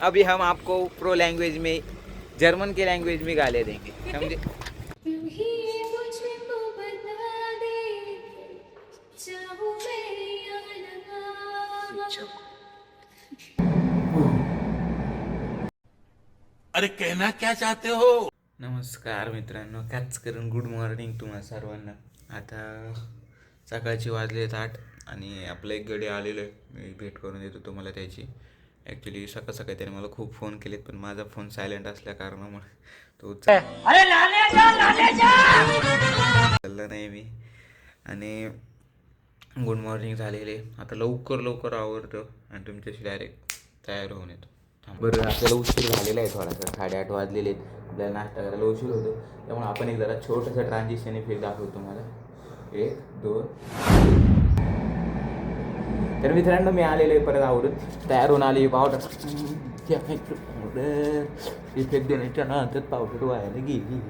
अभी हम आपको pro language में जर्मन के लैंग्वेज में गाले देंगे, समझे? अरे कहना क्या चाहते हो? नमस्कार मित्रांनो, काच करून गुड मॉर्निंग तुम्हा सर्वांना. आता सकाळची वाजलेत 8 आणि आपलं एक गडी आलेलं आहे. मी भेट करून देतो तुम्हाला त्याची. ॲक्च्युली सकाळ सकाळी त्याने मला खूप फोन केलेत, पण माझा फोन सायलेंट असल्या कारणामुळे तो उचलला नाही मी. आणि गुड मॉर्निंग झालेले. आता लवकर आवरतो आणि तुमच्याशी डायरेक्ट तयार होऊन येतो. बरं, आपल्याला उशीर झालेला आहे थोडासा. 8:30 वाजलेले आहेत. आपल्याला नाश्ता करायला उशीर होतो, त्यामुळे आपण एक जरा छोटंसं ट्रान्झिशन इफेक्ट दाखवतो तुम्हाला. 1 2. तर मित्रांनो, मी आलेलो आहे परत आवरून. तयार होऊन आले. पावडर इफेक्ट देण्याच्या नादात पावडर व्हायला गेली.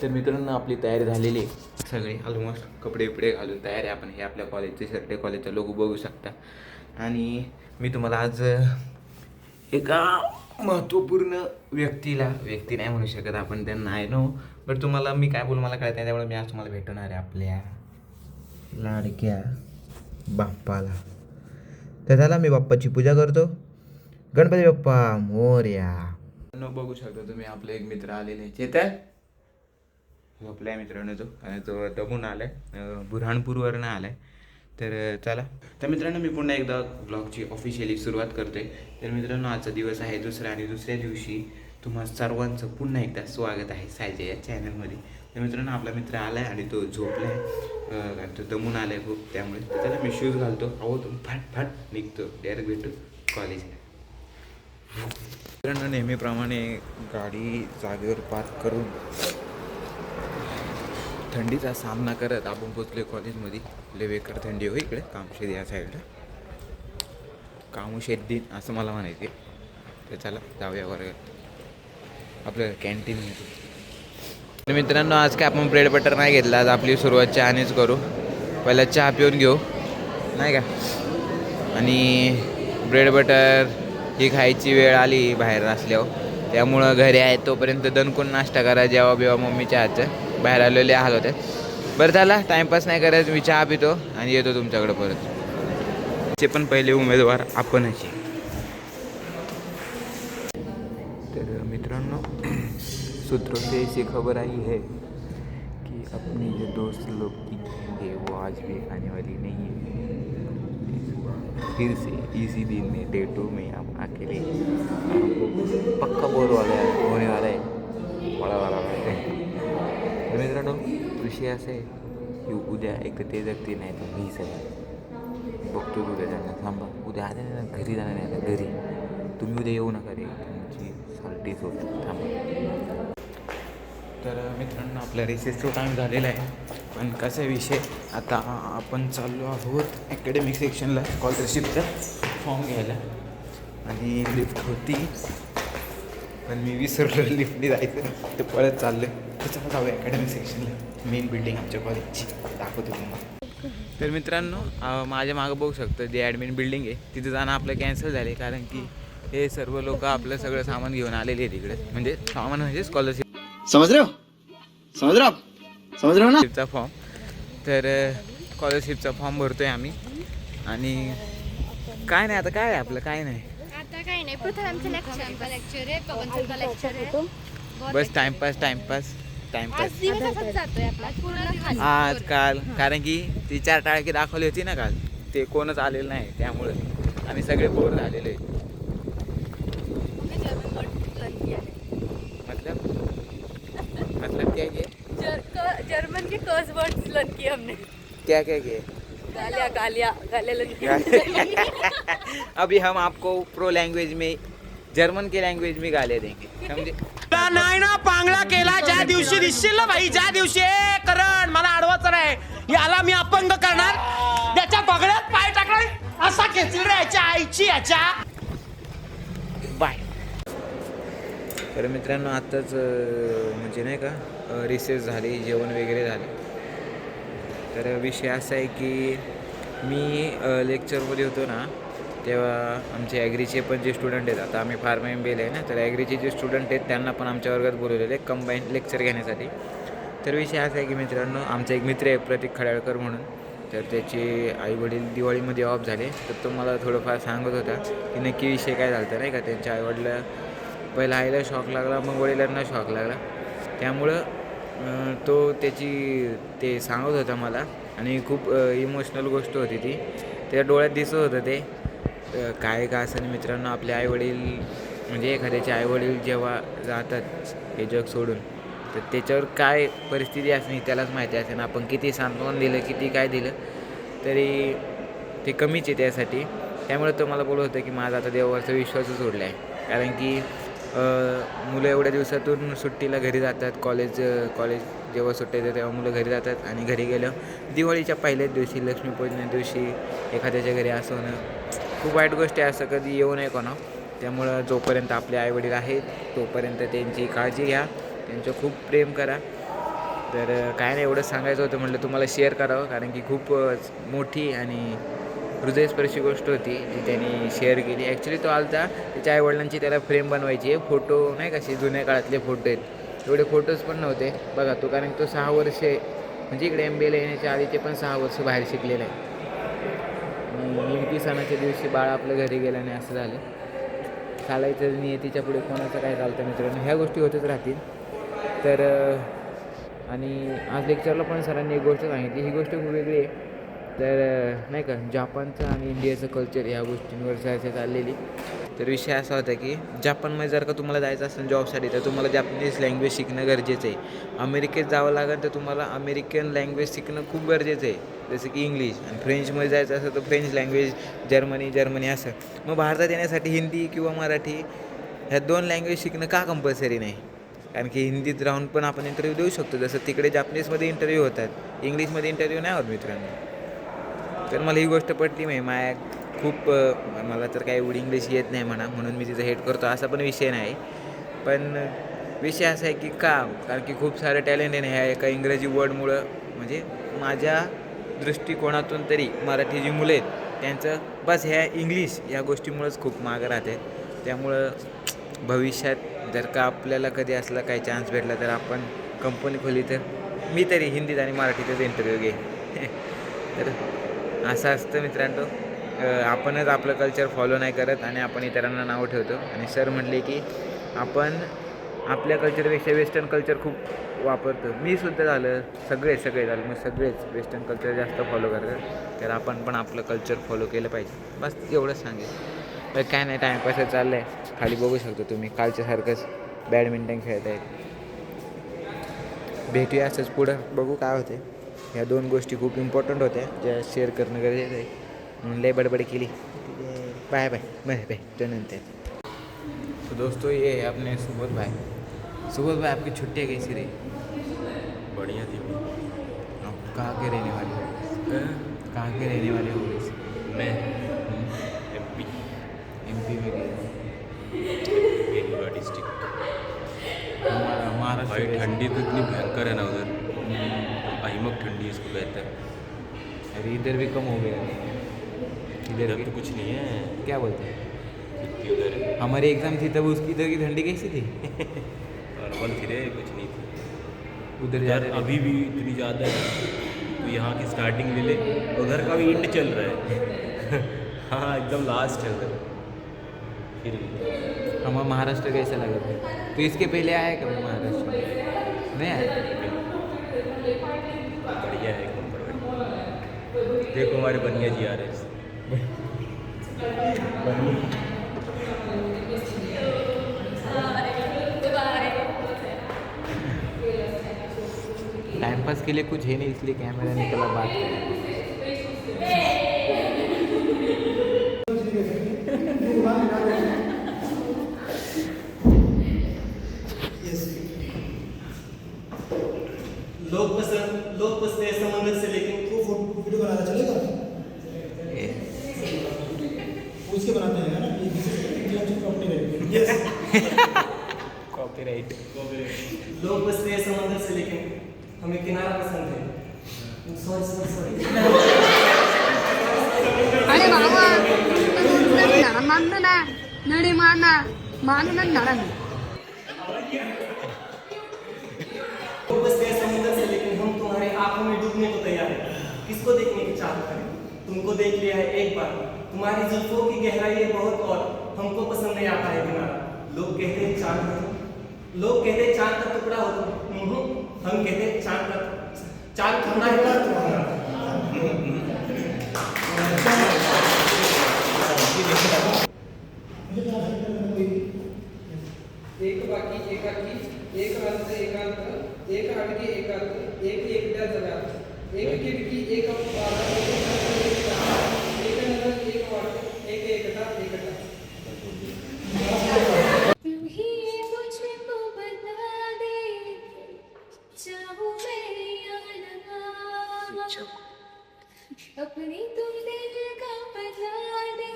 तर मित्रांनो, आपली तयारी झालेली आहे. सगळे ऑलमोस्ट कपडे बिपडे घालून तयार आहे आपण. हे आपल्या कॉलेजचे शर्ट आहे, कॉलेजचा लोगो बघू शकता. आणि मी तुम्हाला आज एका महत्त्वपूर्ण व्यक्ती नाही म्हणू शकत आपण त्यांना, आहे नो, बट तुम्हाला मी काय बोलू मला कळत नाही, त्यामुळे मी आज तुम्हाला भेटवणार आहे आपल्या लाडक्या बाप्पाला. तर झाला, मी बाप्पाची पूजा करतो. गणपती बाप्पा मोरया. बघू शकता तुम्ही, आपले एक मित्र आलेले चेतन झोपलाय मित्रांनो तो, आणि तो दमून आलाय, बुऱ्हाणपूरवरनं आलाय. तर चला, तर मित्रांनो, मी पुन्हा एकदा ब्लॉगची ऑफिशियली सुरुवात करतोय. तर मित्रांनो, आजचा दिवस आहे दुसरा, आणि दुसऱ्या दिवशी तुम्हा सर्वांचं पुन्हा एकदा स्वागत आहे सायजे या चॅनलमध्ये. तर मित्रांनो, आपला मित्र आला आहे आणि तो झोपला आहे, आणि तो दमून आला आहे खूप, त्यामुळे त्याला मी शूज घालतो. अहो, तो फाट निघतो, डायरेक्ट भेटतो कॉलेजला. मित्रांनो, नेहमीप्रमाणे गाडी जागेवर पार्क करून थंडीचा सामना करत आपण पोचलो कॉलेजमध्ये. लय बेकार थंडी हो इकडे कामशेद या साईडला. कामशेद्दीन असं मला म्हणायचे. तर चला जाऊया वर्गात, आपलं कॅन्टीनमध्ये. तर मित्रांनो, आज काय आपण ब्रेड बटर नाही घेतला. आज आपली सुरुवात चहानेच करू. पहिला चहा पिऊन घेऊ, नाही का? आणि ब्रेड बटर ही खायची वेळ आली बाहेर नसल्यावर, त्यामुळं घरी आहे तोपर्यंत दणकून नाश्ता करा. जेव्हा बिवा मम्मीच्या हातचं. बाहेर आलेले हाल होते. बरं झाला, टाईमपास नाही करायचं, मी चहा पितो आणि येतो तुमच्याकडे परत. ते पण पहिले उमेदवार आपणच. तर मित्रांनो, सूत्रों से ऐसी खबर आई है कि अपने जो दोस्त लोग दिखेंगे वो आज भी आने वाली नहीं है. फिर से इसी दिन में डे 2 में हम अकेले आपको पक्का बोर होने वाला है. तर मित्रांनो, विषय असा आहे की उद्या एक तर ते जगते, नाही तर मी सगळं बघतो उद्या जाणार. थांबा, उद्या आले ना घरी जाणार नाही, आता घरी तुम्ही उद्या येऊ नका रे, तुमची साल्टीच होत. थांबा. तर मित्रांनो, आपल्या रिसेसचा टाईम झालेला आहे. पण कसा विषय, आता आपण चाललो आहोत ॲकॅडमिक सेक्शनला स्कॉलरशिपचा फॉर्म घ्यायला. आणि लिफ्ट होती, पण मी विसरलो लिफ्टने जायचं, ते पळत चाललं. तर चला जाऊया ॲकॅडमिक सेक्शनला, मेन बिल्डिंग आमच्या कॉलेजची दाखवतो तुम्हाला. तर मित्रांनो, माझ्या मागं बघू शकतो जे ॲडमिन बिल्डिंग आहे, तिथे जाणं आपलं कॅन्सल झाले, कारण की हे सर्व लोक आपलं सगळं सामान घेऊन आलेले आहे तिकडे. म्हणजे सामान म्हणजे स्कॉलरशिप, समज रहे हो ना, चा फॉर्म. तर स्कॉलरशिपचा फॉर्म भरतोय आम्ही. आणि काय नाही, आता काय आहे आपलं, काय नाही, आता काही नाही. पृथ्वीचं लेक्चर आहे, पवनचं लेक्चर आहे. बस टाइमपास आज दिवस असाच जातोय आपला पूर्ण खाली. आजकाल. कारण की ती 4 टाळकी दाखवली होती ना काल, ते कोणच आलेलं नाही, त्यामुळे आम्ही सगळे बोर झालेले. मतलब क्या किए? जर्मन के कर्ज वर्ड्स लर्न किए हमने. क्या किए? गालियाँ अभी हम आपको प्रो लैंग्वेज में जर्मन के लँग्वेज में गाले देंगे, समजे? नाही ना, पांगळा केला ज्या दिवशी दिसशील ना भाई, ज्या दिवशी करण मला अडवायचं नाही, याला मी अपंग करणार, त्याच्या बगड्यात पाय टाकणार, असा खेचील रे याच्या आईची याच्या. बाय. तर मित्रांनो, आत्ताच म्हणजे नाही का रिसेस झाली, जेवण वगैरे झाले. तर विषय असा आहे की मी लेक्चरमध्ये होतो ना, तेव्हा आमचे ॲग्रीचे पण जे स्टुडंट आहेत, आता आम्ही फार्मा MBA आहे ना, तर ॲग्रीचे जे स्टुडंट आहेत त्यांना पण आमच्या वर्गात बोलवलेले कंबाईन लेक्चर घेण्यासाठी. तर विषय असा आहे की मित्रांनो, आमचा एक मित्र आहे प्रतीक खडाळकर म्हणून, तर त्याचे आईवडील दिवाळीमध्ये ऑफ झाले. तर तो मला थोडंफार सांगत होता की नक्की विषय काय झाला नाही का. त्यांच्या आईवडिला पहिला आईला शॉक लागला, मग वडिलांना शॉक लागला. त्यामुळं तो ते सांगत होता मला आणि खूप इमोशनल गोष्ट होती ती. त्याच्या डोळ्यात दिसत होतं ते काय का असं. मित्रांनो, आपले आईवडील म्हणजे एखाद्याचे आईवडील जेव्हा जातात हे जग सोडून, तर त्याच्यावर काय परिस्थिती असणे त्यालाच माहिती असेल. आपण किती सांत्वन दिलं, किती काय दिलं तरी ते कमीच आहे त्यासाठी. त्यामुळे तो मला बोलत होतं की माझा आता देवावरचा विश्वासच उडला आहे. कारण की मुलं एवढ्या दिवसातून सुट्टीला घरी जातात. कॉलेज जेव्हा सुट्टी येते तेव्हा मुलं घरी जातात आणि घरी गेलं दिवाळीच्या पहिल्याच दिवशी, लक्ष्मीपूजन दिवशी एखाद्याच्या घरी असं होणं खूप वाईट गोष्ट आहे. असं कधी येऊ नये कोणा. त्यामुळं जोपर्यंत आपले आईवडील आहेत तोपर्यंत त्यांची काळजी घ्या, त्यांचं खूप प्रेम करा. तर काय नाही, एवढं सांगायचं होतं, म्हटलं तुम्हाला शेअर करावं, कारण की खूप मोठी आणि हृदयस्पर्शी गोष्ट होती जी त्यांनी शेअर केली. ॲक्च्युली तो आलता, त्याच्या आईवडिलांची त्याला फ्रेम बनवायची आहे. फोटो नाही कसे जुन्या काळातले फोटो आहेत, एवढे फोटोज पण नव्हते बघा तो. कारण तो 6 वर्षे म्हणजे इकडे MBAला येण्याच्या आधी ते पण 6 वर्ष बाहेर शिकलेलं आहे. निमती सणाच्या दिवशी बाळ आपल्या घरी गेलं नाही असं झालं. चालायचं नियतीच्या पुढे कोणाचं काय चालतं मित्रांनो, ह्या गोष्टी होतच राहतील. तर आणि आज लेक्चरला पण सरांनी एक गोष्ट सांगितली, ही गोष्ट खूप वेगळी आहे. तर नाही का, जापानचं आणि इंडियाचं कल्चर ह्या गोष्टींवर चर्चा चाललेली. तर विषय असा होता की जापानमध्ये जर का तुम्हाला जायचं असेल जॉबसाठी तर तुम्हाला जापनीज लँग्वेज शिकणं गरजेचं आहे. अमेरिकेत जावं लागेल तर तुम्हाला अमेरिकन लँग्वेज शिकणं खूप गरजेचं आहे, जसं की इंग्लिश. आणि फ्रेंचमध्ये जायचं असेल तर फ्रेंच लँग्वेज, जर्मनी असं. मग भारतात येण्यासाठी हिंदी किंवा मराठी ह्या 2 लँग्वेज शिकणं का कंपल्सरी नाही? कारण की हिंदीत राहून पण आपण इंटरव्ह्यू देऊ शकतो, जसं तिकडे जापनीजमध्ये इंटरव्ह्यू होतात, इंग्लिशमध्ये इंटरव्ह्यू नाही होत मित्रांनो. तर मला ही गोष्ट पटली. मला तर काही एवढी इंग्लिश येत नाही म्हणून मी तिचं हेट करतो असा पण विषय नाही. पण विषय असा आहे की कारण की खूप सारं टॅलेंट आहे ना ह्या एका इंग्रजी वर्डमुळं. म्हणजे माझ्या दृष्टिकोनातून तरी मराठी जी मुलं आहेत त्यांचं बस ह्या इंग्लिश या गोष्टीमुळंच खूप मागं राहते. त्यामुळं भविष्यात जर का आपल्याला कधी असला काही चान्स भेटला तर आपण कंपनी खोली तर मी तरी हिंदीत आणि मराठीतच इंटरव्ह्यू घे. तर असं असतं मित्रांनो, आपणच आपलं कल्चर फॉलो नाही करत आणि आपण इतरांना नाव ठेवतो. आणि सर म्हटले की आपण आपल्या कल्चरपेक्षा वेस्टर्न कल्चर खूप वापरतो. मी सुद्धा झालं, सगळे झालं, मग सगळेच वेस्टर्न कल्चर जास्त फॉलो करतात. तर आपण पण आपलं कल्चर फॉलो केलं पाहिजे, बस एवढंच सांगेल. काय नाही, टाईमपासच चाललं आहे. खाली बघू शकतो तुम्ही कालच्यासारखंच बॅडमिंटन खेळत आहेत. भेटूया असंच पुढं, बघू काय होते. ह्या 2 गोष्टी खूप इम्पॉर्टंट होत्या ज्या शेअर करणं गरजेचं आहे म्हणून लय बडबड केली. बाय तो नंतर. तो दोस्तों ये है अपने सुबोध भाई, आपकी छुट्टियाँ कैसी रही? बढ़िया थी। आप कहाँ के रहने वाले हो? मैं MP में गए गेरुआ डिस्ट्रिक्ट। हमारा महाराष्ट्र भाई कैसा? ठंडी तो इतनी भयंकर है ना उधर, अहिमक ठंडी इसको कहते हैं। अरे इधर भी कम हो गया, इधर भी तो कुछ नहीं है, क्या बोलते हैं? इतनी उधर है हमारी एग्ज़ाम थी तब उसकी इधर की ठंडी कैसी थी? नॉर्मल थी रे, कुछ नहीं थी उधर यार। ज़्यादा अभी भी इतनी ज़्यादा है, तो यहाँ की स्टार्टिंग ले ले, उधर का भी एंड चल रहा है। हाँ एकदम लास्ट है उधर। फिर हमारा महाराष्ट्र कैसा लगा था? तो इसके पहले आया कभी महाराष्ट्र में? नहीं आया? बढ़िया है एकदम परफेक्ट। देखो हमारे बनिया जी आ रहे हैं। टाइम पास के लिए कुछ है नहीं, इसलिए कैमरा निकला बात करें। लोग पसंद है समंदर से, लेकिन वो वीडियो बनाना चलेगा, पूछ के बनाते हैं ना, ये इंटेलेक्चुअल प्रॉपर्टी रहेगी। Yes, copyright. लोग बसते हैं समंदर से, लेकिन हमें किनारा पसंद है। सॉरी अरे बाबा मंदना नड़ीमाना मानना नड़न बसते हैं समुद्र से, लेकिन हम तुम्हारे आंखों में डूबने को तैयार हैं। किसको देखने की चाहत करें? तुमको देख लिया है एक बार, तुम्हारी जुल्फों की गहराई है बहुत, और हमको पसंद नहीं आता है किनारा। लोग कहते हैं चांद है तुम, लोग कहते हैं चांद का टुकड़ा हो तुम, हम कहते हैं चांद टुकड़ा है तुम्हारा। एक बाकी एकाकी एक अंत एकांत एक आडकी एकांत एक एकट्या जगात एक खिडकी एक वारा एक नजर एक वाट एक एकटा एकटा तू ही मुझको बता दे चाहूं मैं या ना अपनी तू दिल का बता दे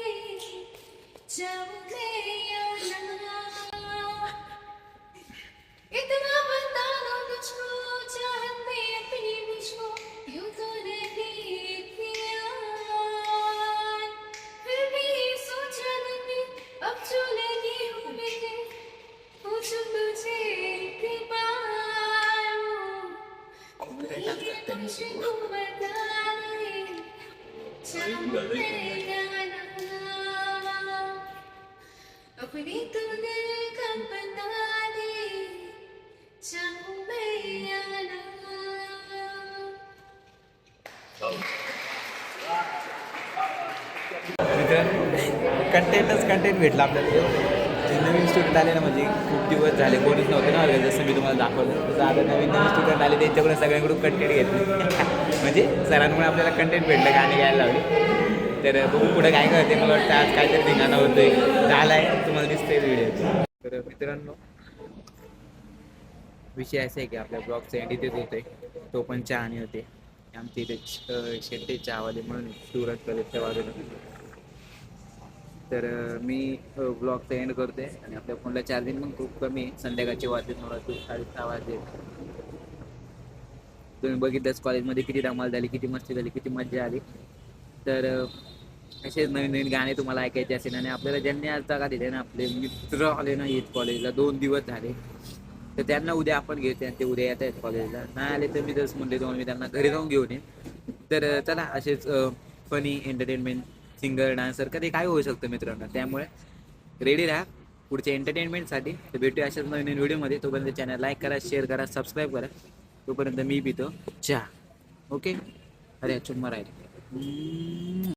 चाहूं मैं या ना इतना बता दो तुझको चाहत में अपनी मुझको यूं तो नहीं थी यार फिर भी सोचा नहीं अब जो लगी हूँ मैं पूछूं तुझे एक बार ये तुझको बता दे चाहूं मैं या ना अपनी तू दिल का बता दे चाहूं मैं या ना कंटेंट भेटला आपल्याला. जे नवीन स्टुडंट आले ना, म्हणजे खूप दिवस झाले कोणीच नव्हते ना, जसं मी तुम्हाला दाखवलं तसं आता नवीन स्टुडंट आले त्यांच्याकडून सगळ्यांकडून कंटेंट घेतले. म्हणजे सरांमुळे आपल्याला कंटेंट भेटलं, गाणी गायला लावली. तर बघू पुढं काय करते. मला वाटतं आज काहीतरी धिंगाणा होतोय, झाला आहे, तुम्हाला दिसतंय व्हिडिओ. तर मित्रांनो, विषय असा आहे की आपल्या ब्लॉगचं एंड इथेच होते. तो पण चहाने होते. आमच्या इथे शेट्टे चहावाले म्हणून सुरत कॉलेजच्या बाजूला. तर मी ब्लॉगचा एंड करते आणि आपल्या फोनला चार्जिंग पण खूप कमी आहे. संध्याकाळचे वाजले 9:30 वाजले. तुम्ही बघितलंच कॉलेजमध्ये किती धमाल झाली, किती मस्ती झाली, किती मजा आली. तर असेच नवीन नवीन गाणे तुम्हाला ऐकायचे असेल आणि आपल्याला ज्यांनी आज जागा दिले ना, आपले मित्र आले ना येत कॉलेजला 2 दिवस झाले, तर त्यांना उद्या आपण घेते आणि ते उद्या येत आहेत कॉलेजला. नाही आले तर मी जसं म्हणले तुम्हाला, मी त्यांना घरी जाऊन घेऊन येईन. तर चला, असेच फनी एंटरटेनमेंट, सिंगर, डान्सर, कधी काय होऊ शकतं मित्रांनो. त्यामुळे रेडी राहा पुढच्या एंटरटेनमेंटसाठी. तर भेटूया अशाच नवीन नवीन व्हिडिओमध्ये. तोपर्यंत चॅनल लाईक करा, शेअर करा, सबस्क्राईब करा. तोपर्यंत मी पितो चहा. ओके. अरे चुम्मा राहील.